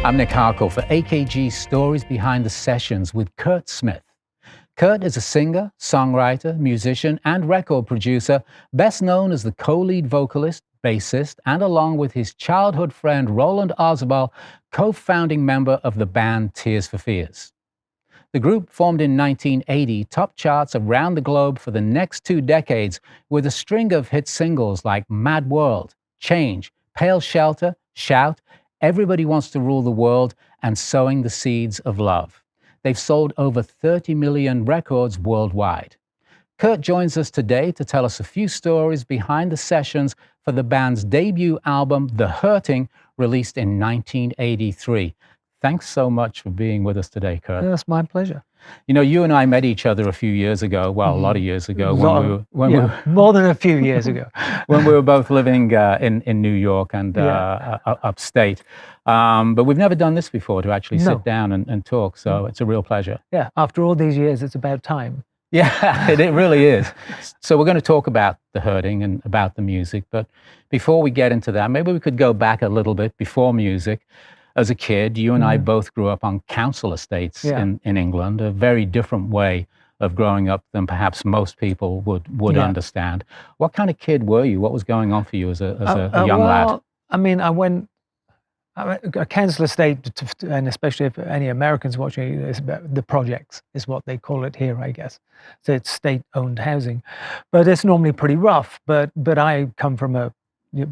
I'm Nic Harcourt for AKG Stories Behind the Sessions with Curt Smith. Curt is a singer, songwriter, musician, and record producer, best known as the co-lead vocalist, bassist, and along with his childhood friend Roland Orzabal, co-founding member of the band Tears for Fears. The group, formed in 1980, topped charts around the globe for the next 2 decades with a string of hit singles like Mad World, Change, Pale Shelter, Shout, Everybody Wants to Rule the World, and Sowing the Seeds of Love. They've sold over 30 million records worldwide. Curt joins us today to tell us a few stories behind the sessions for the band's debut album, The Hurting, released in 1983. Thanks so much for being with us today, Curt. That's my pleasure. You know, you and I met each other a few years ago, well, a lot of years ago. More than a few years ago. When we were both living in New York and upstate. But we've never done this before, to actually sit down and talk, so it's a real pleasure. Yeah, after all these years, it's about time. Yeah, it really is. So we're going to talk about The Hurting and about the music, but before we get into that, maybe we could go back a little bit before music. As a kid, you and I both grew up on council estates in England, a very different way of growing up than perhaps most people would understand. What kind of kid were you? What was going on for you as a young lad? I mean, a council estate, and especially if any Americans watching, is about the projects, is what they call it here, I guess. So it's state-owned housing, but it's normally pretty rough. But I come from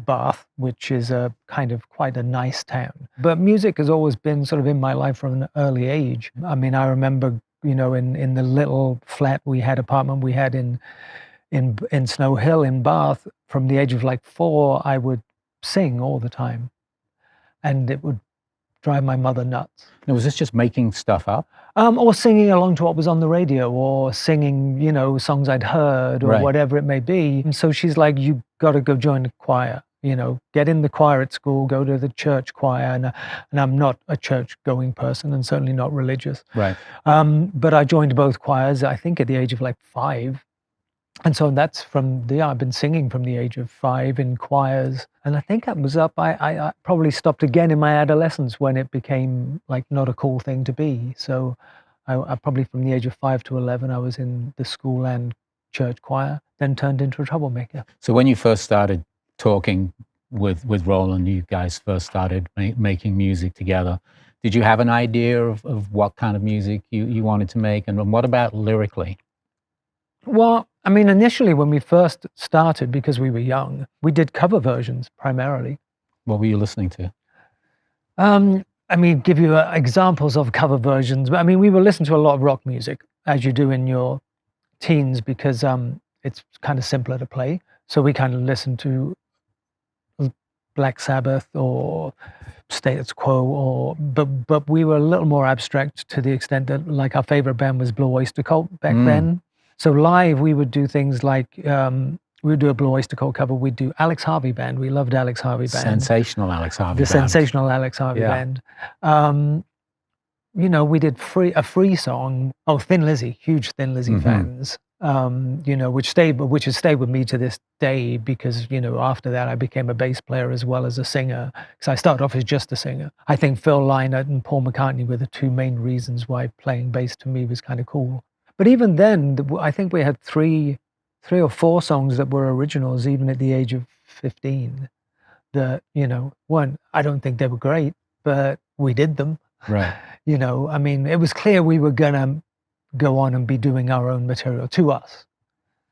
Bath, which is a kind of quite a nice town. But music has always been sort of in my life from an early age. I mean, I remember, you know, in the little apartment we had in Snow Hill in Bath, from the age of like 4, I would sing all the time. And it would drive my mother nuts. Now, was this just making stuff up? Or singing along to what was on the radio, or singing, you know, songs I'd heard, or whatever it may be. And so she's like, you got to go join the choir, you know, get in the choir at school, go to the church choir. And I'm not a church-going person, and certainly not religious. Right. But I joined both choirs, I think, at the age of like 5. And so that's I've been singing from the age of 5 in choirs. And I think that was up, I probably stopped again in my adolescence when it became like not a cool thing to be. So I probably from the age of 5 to 11, I was in the school and church choir, then turned into a troublemaker. So when you first started talking with Roland, you guys first started making music together, did you have an idea of what kind of music you wanted to make? And what about lyrically? Well, I mean, initially when we first started, because we were young, we did cover versions primarily. What were you listening to? I mean, give you examples of cover versions. I mean, we were listening to a lot of rock music, as you do in your teens, because it's kind of simpler to play. So we kind of listened to Black Sabbath or Status Quo, but we were a little more abstract, to the extent that like our favorite band was Blue Oyster Cult back then. So live, we would do things like, we would do a Blue Oyster Cult cover. We'd do Alex Harvey Band. We loved Alex Harvey Band. Sensational Alex Harvey Band. The sensational Alex Harvey Band. You know, we did a free song. Oh, Thin Lizzy, huge Thin Lizzy fans. You know, which has stayed with me to this day, because, you know, after that I became a bass player as well as a singer, because I started off as just a singer. I think Phil Lynott and Paul McCartney were the 2 main reasons why playing bass to me was kind of cool. But even then, I think we had 3 or 4 songs that were originals, even at the age of 15, that, you know, I don't think they were great, but we did them. Right. You know, I mean, it was clear we were going to go on and be doing our own material to us.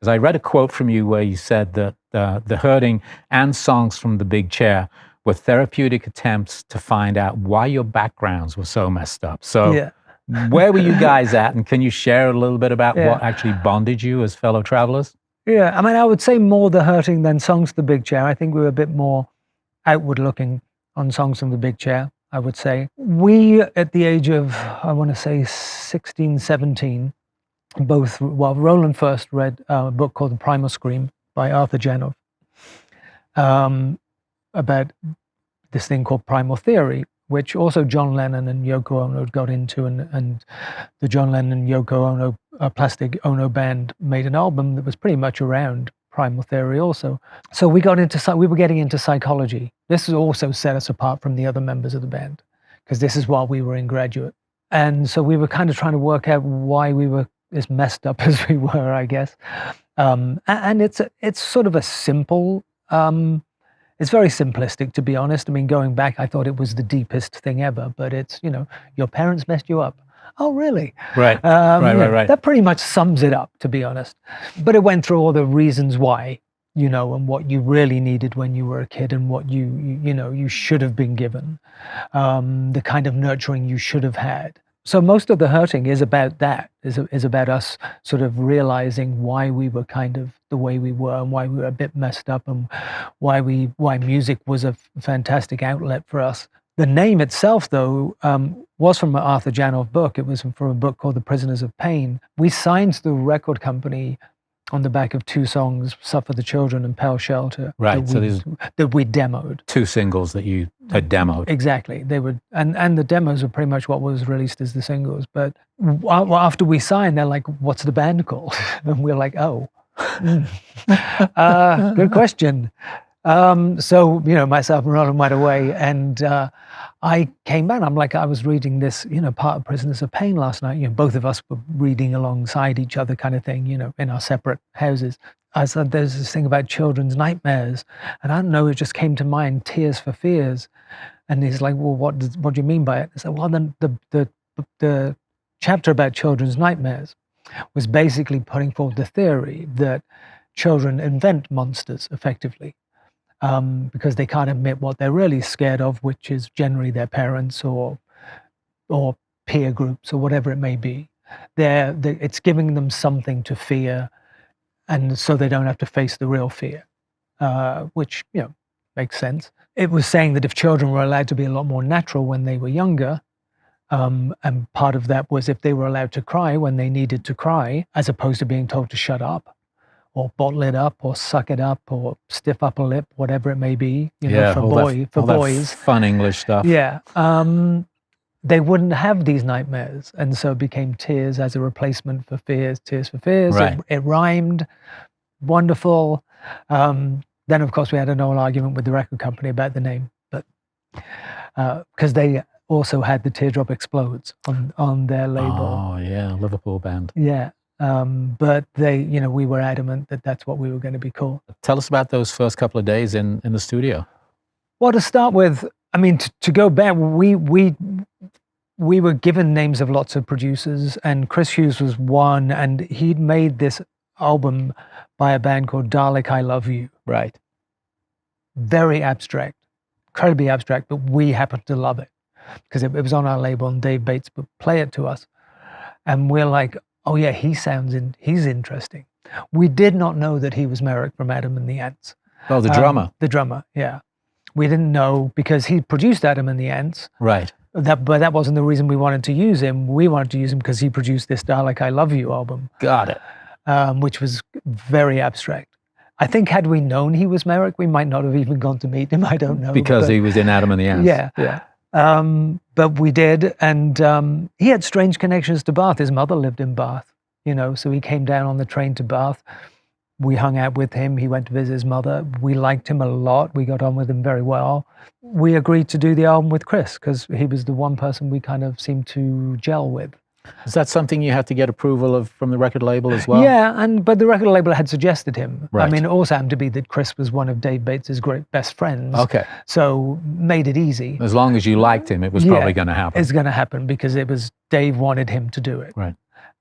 As I read a quote from you where you said that The Hurting and Songs from the Big Chair were therapeutic attempts to find out why your backgrounds were so messed up. So where were you guys at? And can you share a little bit about what actually bonded you as fellow travelers? Yeah, I mean, I would say more The Hurting than Songs from the Big Chair. I think we were a bit more outward looking on Songs from the Big Chair, I would say. We, at the age of, I want to say 16, 17, Roland first read a book called The Primal Scream by Arthur Janov, about this thing called primal theory, which also John Lennon and Yoko Ono got into, and the John Lennon and Yoko Ono Plastic Ono band made an album that was pretty much around primal theory also. So we were getting into psychology. This also set us apart from the other members of the band, because this is while we were in graduate. And so we were kind of trying to work out why we were as messed up as we were, I guess. And it's sort of a simple, it's very simplistic, to be honest. I mean, going back, I thought it was the deepest thing ever, but it's, your parents messed you up. Oh, really? Right. Right. That pretty much sums it up, to be honest. But it went through all the reasons why, and what you really needed when you were a kid, and what you should have been given, the kind of nurturing you should have had. So most of the hurting is about that, is about us sort of realizing why we were kind of the way we were, and why we were a bit messed up, and why music was a fantastic outlet for us. The name itself, though, was from an Arthur Janov book. It was from a book called The Prisoners of Pain. We signed the record company on the back of 2 songs, Suffer the Children and Pale Shelter. Right, that we demoed. 2 singles that you had demoed. Exactly. They were, and the demos were pretty much what was released as the singles. But after we signed, they're like, "What's the band called?" And we're like, "Oh, good question." So, myself and Roland went away, and I came back. I'm like, I was reading this, part of Prisoners of Pain last night. Both of us were reading alongside each other, kind of thing, in our separate houses. I said, there's this thing about children's nightmares, and I don't know, it just came to mind, Tears for Fears. And he's like, well, what do you mean by it? I said, well, then the chapter about children's nightmares was basically putting forward the theory that children invent monsters effectively. Because they can't admit what they're really scared of, which is generally their parents or peer groups or whatever it may be. It's giving them something to fear, and so they don't have to face the real fear, which makes sense. It was saying that if children were allowed to be a lot more natural when they were younger, and part of that was if they were allowed to cry when they needed to cry, as opposed to being told to shut up, or bottle it up, or suck it up, or stiff upper lip, whatever it may be, for boys. That fun English stuff. Yeah. They wouldn't have these nightmares. And so it became Tears as a replacement for Fears, Tears for Fears. Right. It rhymed. Wonderful. Then, of course, we had an old argument with the record company about the name, but because they also had the Teardrop Explodes on their label. Oh, yeah, Liverpool band. Yeah. But they, we were adamant that that's what we were going to be called. Tell us about those first couple of days in the studio. Well, to start with, I mean, to go back, we were given names of lots of producers, and Chris Hughes was one, and he'd made this album by a band called Dalek I Love You. Right. Very abstract, incredibly abstract, but we happened to love it because it was on our label, and Dave Bates would play it to us. And we're like, oh yeah, he's interesting. We did not know that he was Merrick from Adam and the Ants. Oh, the drummer. The drummer, yeah. We didn't know because he produced Adam and the Ants. Right. But that wasn't the reason we wanted to use him. We wanted to use him because he produced this Dalek I Love You album. Got it. Which was very abstract. I think had we known he was Merrick, we might not have even gone to meet him. I don't know. Because he was in Adam and the Ants. Yeah. But we did, and he had strange connections to Bath. His mother lived in Bath, so he came down on the train to Bath. We hung out with him. He went to visit his mother. We liked him a lot. We got on with him very well. We agreed to do the album with Chris because he was the one person we kind of seemed to gel with. Is that something you had to get approval of from the record label as well? Yeah, but the record label had suggested him. Right. I mean, it also happened to be that Chris was one of Dave Bates' great best friends. Okay. So made it easy. As long as you liked him, it was probably going to happen. It's going to happen because Dave wanted him to do it. Right.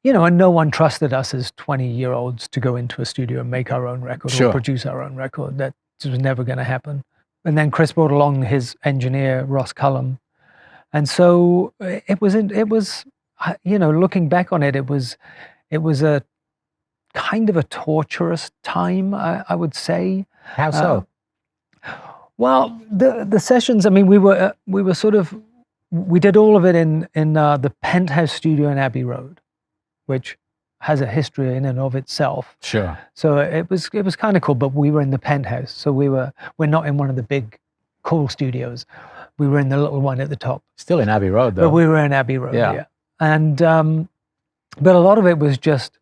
And no one trusted us as 20-year-olds to go into a studio and make our own record or produce our own record. That was never going to happen. And then Chris brought along his engineer, Ross Cullum. And so it was looking back on it, it was a kind of a torturous time, I would say. How so? Well, the sessions, I mean, we did all of it in the Penthouse studio in Abbey Road, which has a history in and of itself. Sure. So it was kind of cool, but we were in the Penthouse. So we're not in one of the big cool studios. We were in the little one at the top. Still in Abbey Road, though. But we were in Abbey Road, yeah. And but a lot of it was just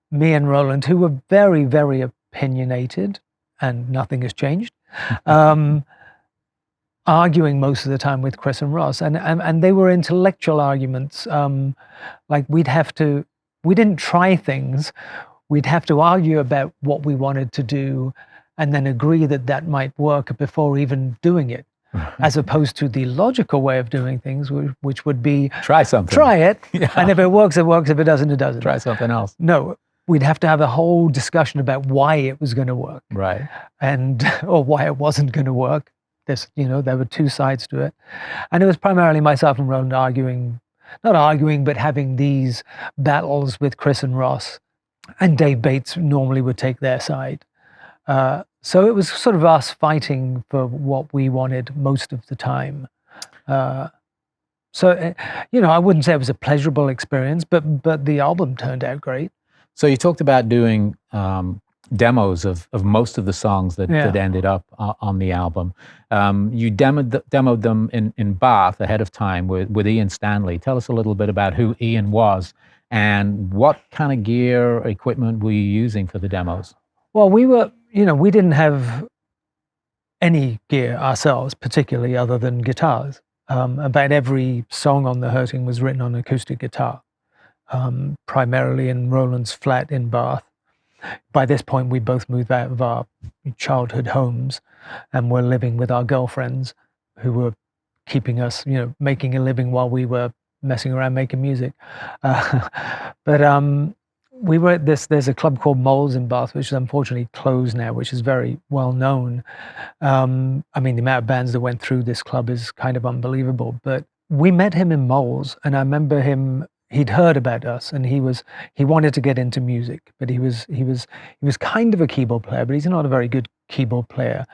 me and Roland, who were very, very opinionated, and nothing has changed. arguing most of the time with Chris and Ross, and they were intellectual arguments. Like we didn't try things. We'd have to argue about what we wanted to do, and then agree that that might work before even doing it, as opposed to the logical way of doing things, which would be try something, try it, and if it works, it works. If it doesn't, it doesn't. Try something else. No. We'd have to have a whole discussion about why it was going to work, right? Or why it wasn't going to work. There were two sides to it, and it was primarily myself and Roland not arguing, but having these battles with Chris and Ross, and Dave Bates normally would take their side. So it was sort of us fighting for what we wanted most of the time. So I wouldn't say it was a pleasurable experience, but the album turned out great. So you talked about doing demos of most of the songs that ended up on the album. You demoed them in Bath ahead of time with Ian Stanley. Tell us a little bit about who Ian was and what kind of gear, equipment were you using for the demos? Well, we didn't have any gear ourselves, particularly other than guitars. About every song on The Hurting was written on acoustic guitar. Primarily in Roland's flat in Bath. By this point, we both moved out of our childhood homes and were living with our girlfriends who were keeping us, making a living while we were messing around making music. But we were at there's a club called Moles in Bath, which is unfortunately closed now, which is very well known. I mean, the amount of bands that went through this club is kind of unbelievable. But we met him in Moles, and I remember he'd heard about us, and he wanted to get into music, but he was kind of a keyboard player, but he's not a very good keyboard player.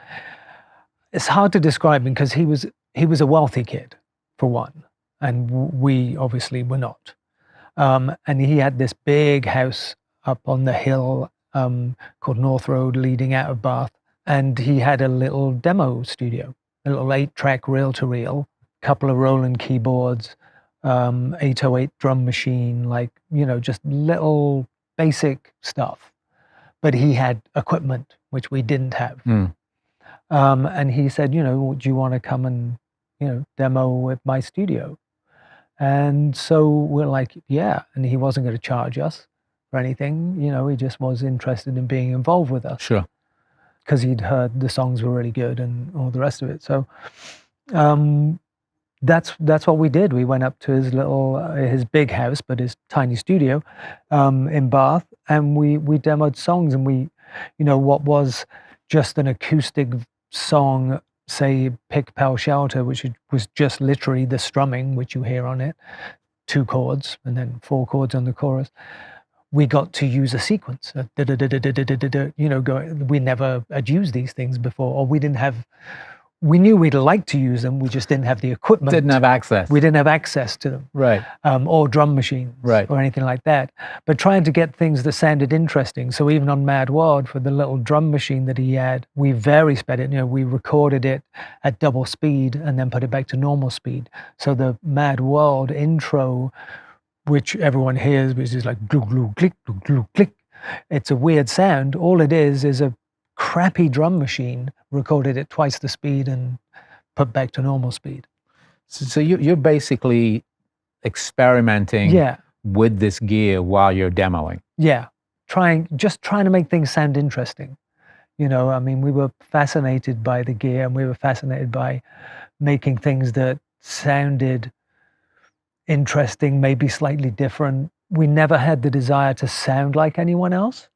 It's hard to describe him because he was a wealthy kid, for one, and we obviously were not. And he had this big house up on the hill called North Road, leading out of Bath, and he had a little demo studio, a little 8-track reel-to-reel, couple of Roland keyboards, 808 drum machine, just little basic stuff. But he had equipment, which we didn't have. And he said, do you want to come and, demo with my studio? And so we're like, yeah. And he wasn't going to charge us for anything. He just was interested in being involved with us. Sure. Because he'd heard the songs were really good and all the rest of it. So, that's what we did. We went up to his big house, but his tiny studio in Bath, and we demoed songs. And what was just an acoustic song, say Pick, Pal, Shelter, which was just literally the strumming, which you hear on it, 2 chords and then 4 chords on the chorus. We got to use a sequence, we never had used these things before, or we knew we'd like to use them, we just didn't have the equipment. Didn't have access. We didn't have access to them. Right. Or drum machines. Right. Or anything like that. But trying to get things that sounded interesting. So even on Mad World, for the little drum machine that he had, we sped it. We recorded it at double speed and then put it back to normal speed. So the Mad World intro, which everyone hears, which is like glue, glue, click, glue, glue, click. It's a weird sound. All it is a crappy drum machine recorded at twice the speed and put back to normal speed. So you're basically experimenting with this gear while you're demoing. Yeah, trying to make things sound interesting. We were fascinated by the gear, and we were fascinated by making things that sounded interesting, maybe slightly different. We never had the desire to sound like anyone else.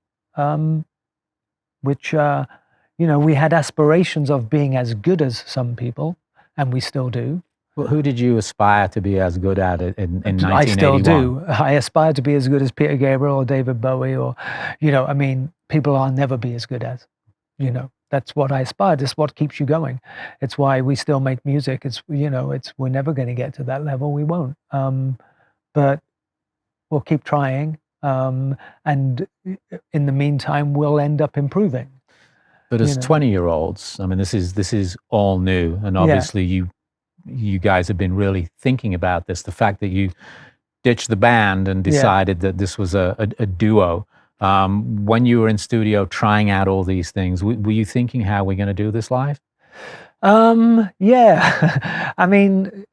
Which, we had aspirations of being as good as some people, and we still do. Well, who did you aspire to be as good at it in 1981? I still do. I aspire to be as good as Peter Gabriel or David Bowie or, people I'll never be as good as. That's what I aspire. That's what keeps you going. It's why we still make music. We're never going to get to that level. We won't. But we'll keep trying. And in the meantime, we'll end up improving. But as 20-year-olds, this is all new, and obviously you guys have been really thinking about this. The fact that you ditched the band and decided that this was a duo. When you were in studio trying out all these things, were you thinking, how are we going to do this live? Yeah. I mean,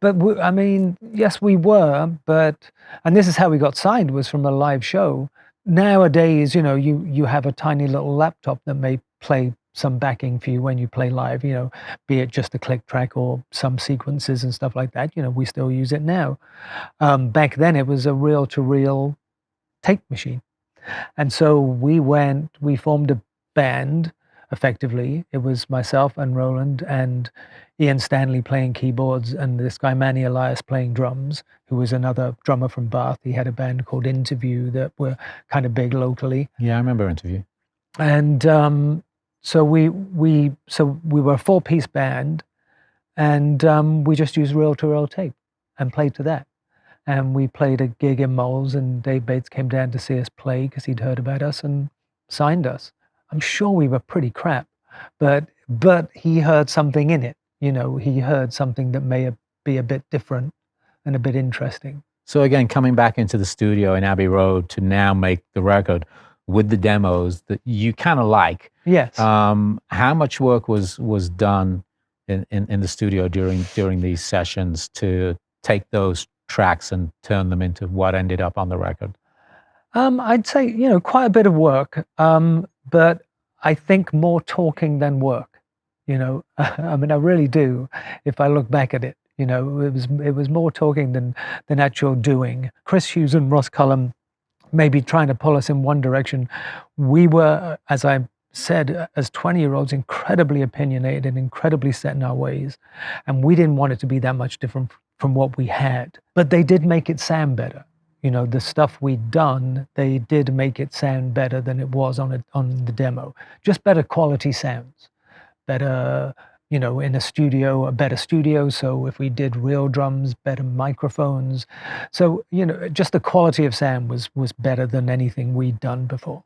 I mean, yes, we were, and this is how we got signed, was from a live show. Nowadays, you have a tiny little laptop that may play some backing for you when you play live, be it just a click track or some sequences and stuff like that. We still use it now. Back then, it was a reel-to-reel tape machine. And so we formed a band, effectively. It was myself and Roland and Ian Stanley playing keyboards, and this guy Manny Elias playing drums, who was another drummer from Bath. He had a band called Interview that were kind of big locally. Yeah, I remember Interview. And so we were a 4-piece band, and we just used reel-to-reel tape and played to that. And we played a gig in Moles, and Dave Bates came down to see us play because he'd heard about us and signed us. I'm sure we were pretty crap, but he heard something in it. He heard something that may be a bit different and a bit interesting. So again, coming back into the studio in Abbey Road to now make the record with the demos that you kind of like. Yes. How much work was done in the studio during these sessions to take those tracks and turn them into what ended up on the record? I'd say, quite a bit of work, but I think more talking than work. I mean, I really do. If I look back at it, it was more talking than actual doing. Chris Hughes and Ross Cullum maybe trying to pull us in one direction. We were, as I said, as 20-year-olds, incredibly opinionated and incredibly set in our ways, and we didn't want it to be that much different from what we had. But they did make it sound better. The stuff we'd done, they did make it sound better than it was on the demo. Just better quality sounds. Better, in a studio, a better studio. So if we did real drums, better microphones. So, just the quality of sound was better than anything we'd done before.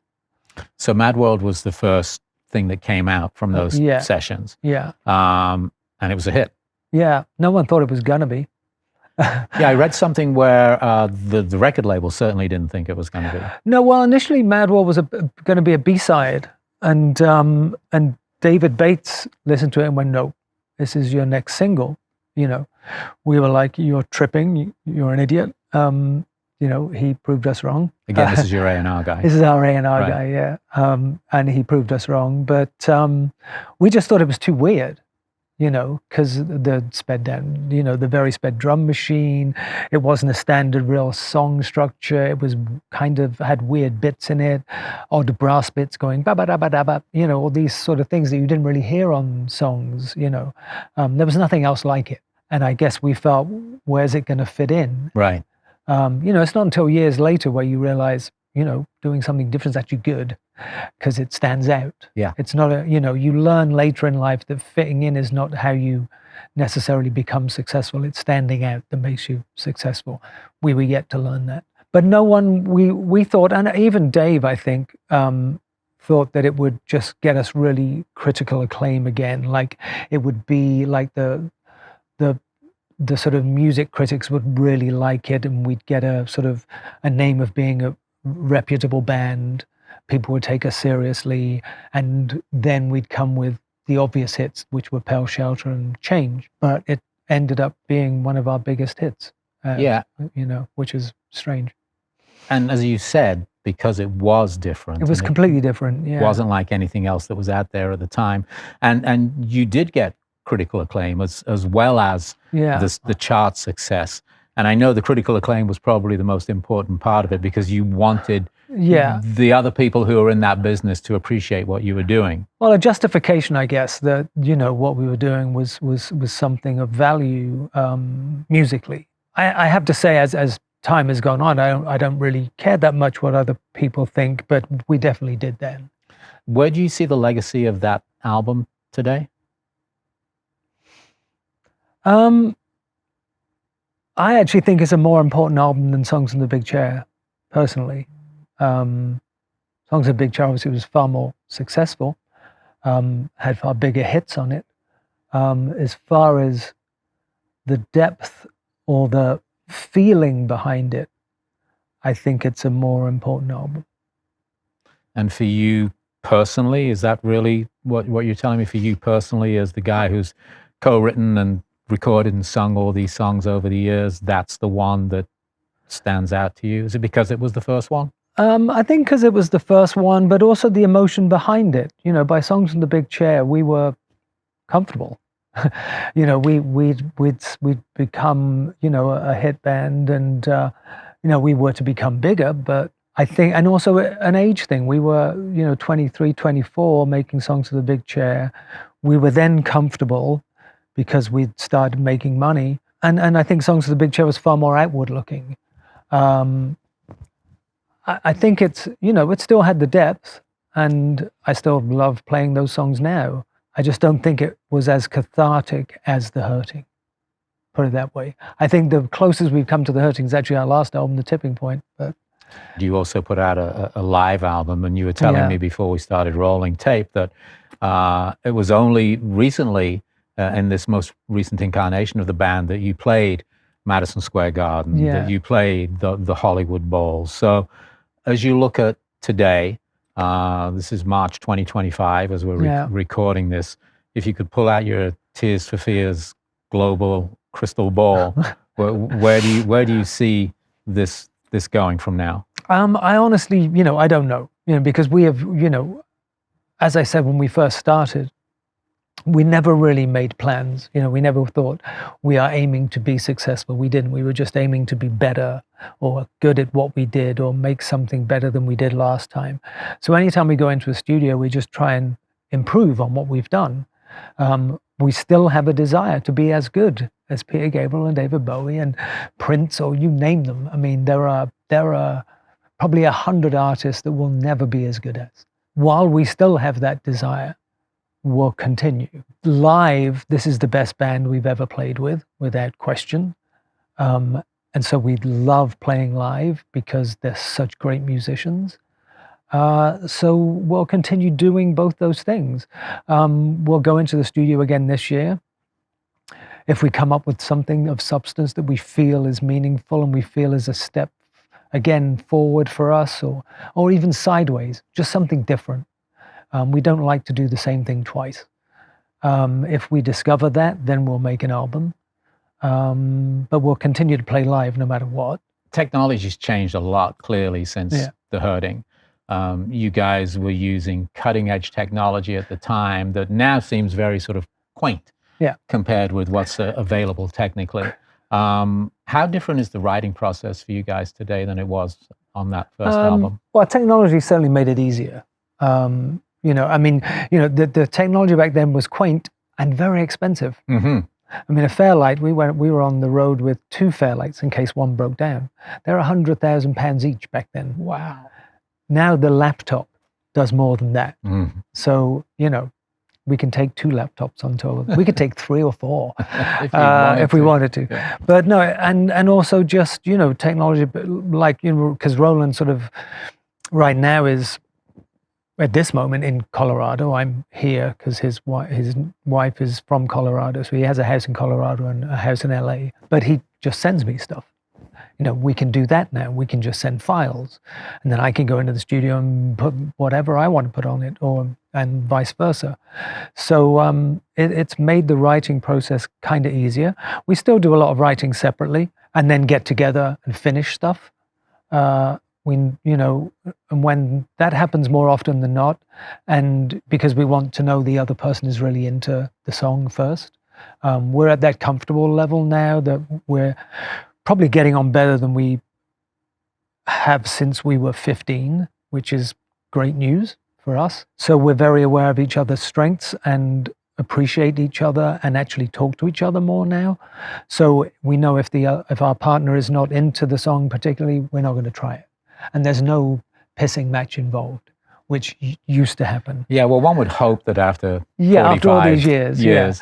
So Mad World was the first thing that came out from those sessions. Yeah. And it was a hit. Yeah. No one thought it was gonna be. Yeah, I read something where the record label certainly didn't think it was going to be. No, well, initially Mad World was going to be a B-side, and David Bates listened to it and went, "No, this is your next single." We were like, "You're tripping. You're an idiot." He proved us wrong. Again, this is your A&R guy. This is our A&R guy, yeah. And he proved us wrong, but we just thought it was too weird. Because the sped down, the very sped drum machine, it wasn't a standard real song structure. It was kind of had weird bits in it, odd brass bits going ba ba da ba da ba, all these sort of things that you didn't really hear on songs. There was nothing else like it, and I guess we felt, where's it going to fit in? Right. It's not until years later where you realize, doing something different is actually good. Because it stands out. Yeah. It's not you learn later in life that fitting in is not how you necessarily become successful. It's standing out that makes you successful. We were yet to learn that. But no one, we thought, and even Dave, I think, thought that it would just get us really critical acclaim again. Like it would be like the sort of music critics would really like it, and we'd get a sort of a name of being a reputable band. People would take us seriously, and then we'd come with the obvious hits, which were Pale Shelter and Change. But it ended up being one of our biggest hits. Which is strange. And as you said, because it was different. It was completely different. Yeah. It wasn't like anything else that was out there at the time. And you did get critical acclaim as well as the chart success. And I know the critical acclaim was probably the most important part of it, because you wanted the other people who are in that business to appreciate what you were doing. Well, a justification, I guess, that what we were doing was something of value musically. I have to say, as time has gone on, I don't really care that much what other people think, but we definitely did then. Where do you see the legacy of that album today? I actually think it's a more important album than Songs in the Big Chair, personally. Songs in the Big Chair obviously was far more successful, had far bigger hits on it. As far as the depth or the feeling behind it, I think it's a more important album. And for you personally, is that really what you're telling me for you personally, as the guy who's co-written and recorded and sung all these songs over the years, that's the one that stands out to you? Is it because it was the first one? I think because it was the first one, but also the emotion behind it. You know, by Songs from the Big Chair, we were comfortable. You know, we'd become, you know, a hit band, and you know, we were to become bigger, but I think, and also an age thing. We were, you know, 23, 24, making Songs for the Big Chair. We were then comfortable because we'd started making money, and I think Songs for the Big Chair was far more outward looking. I think it's, you know, it still had the depth, and I still love playing those songs now. I just don't think it was as cathartic as The Hurting, put it that way. I think the closest we've come to The Hurting is actually our last album, The Tipping Point. But you also put out a live album, and you were telling me before we started rolling tape that it was only recently, in this most recent incarnation of the band, that you played Madison Square Garden, that you played the Hollywood Bowls. So as you look at today, this is March 2025 as we're recording this, if you could pull out your Tears for Fears global crystal ball, where do you see this going from now? I honestly, you know, I don't know, you know, because we have, you know, as I said, when we first started, we never really made plans. You know, we never thought we are aiming to be successful. We didn't. We were just aiming to be better or good at what we did or make something better than we did last time. So anytime we go into a studio, we just try and improve on what we've done. We still have a desire to be as good as Peter Gabriel and David Bowie and Prince, or you name them. I mean, there are probably 100 artists that will never be as good as. While we still have that desire, will continue. Live, this is the best band we've ever played with, without question. And so we love playing live because they're such great musicians. So we'll continue doing both those things. We'll go into the studio again this year. If we come up with something of substance that we feel is meaningful and we feel is a step, again, forward for us, or even sideways, just something different. We don't like to do the same thing twice. If we discover that, then we'll make an album. But we'll continue to play live no matter what. Technology's changed a lot, clearly, since The Hurting. You guys were using cutting-edge technology at the time that now seems very sort of quaint compared with what's available technically. How different is the writing process for you guys today than it was on that first album? Well, technology certainly made it easier. You know, I mean, you know, the technology back then was quaint and very expensive. Mm-hmm. I mean, a Fairlight, we were on the road with 2 Fairlights in case one broke down. They're £100,000 each back then. Wow. Now the laptop does more than that. Mm. So, you know, we can take 2 laptops on tour. We could take 3 or 4 if we wanted to. Yeah. But no, and also just, you know, technology, like, you know, because Roland sort of right now is, at this moment, in Colorado. I'm here because his wife is from Colorado, so he has a house in Colorado and a house in LA. But he just sends me stuff. You know, we can do that now. We can just send files, and then I can go into the studio and put whatever I want to put on it, and vice versa. So it's made the writing process kind of easier. We still do a lot of writing separately, and then get together and finish stuff. You know, and when that happens more often than not, and because we want to know the other person is really into the song first, we're at that comfortable level now that we're probably getting on better than we have since we were 15, which is great news for us. So we're very aware of each other's strengths and appreciate each other and actually talk to each other more now. So we know if our partner is not into the song particularly, we're not going to try it. And there's no pissing match involved, which used to happen. Yeah, well, one would hope that after after all these years.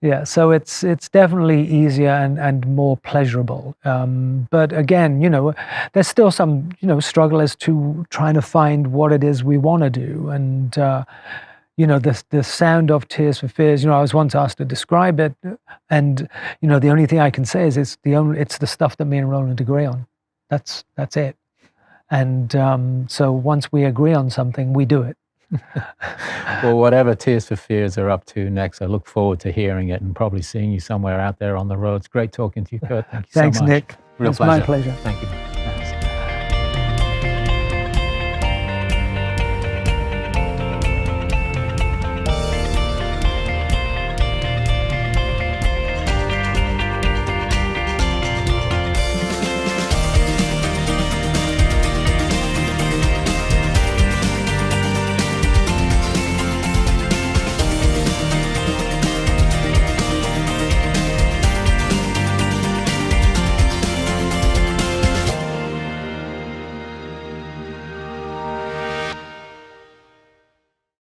Yeah. So it's definitely easier and more pleasurable. But again, you know, there's still some, you know, struggle as to trying to find what it is we want to do. And you know, the sound of Tears for Fears, you know, I was once asked to describe it, and you know, the only thing I can say is it's the stuff that me and Roland agree on. That's it. And so once we agree on something, we do it. Well, whatever Tears for Fears are up to next, I look forward to hearing it and probably seeing you somewhere out there on the road. It's great talking to you, Curt. Thank you Thanks, so much. Nick. Real It's pleasure. my pleasure. Thank you.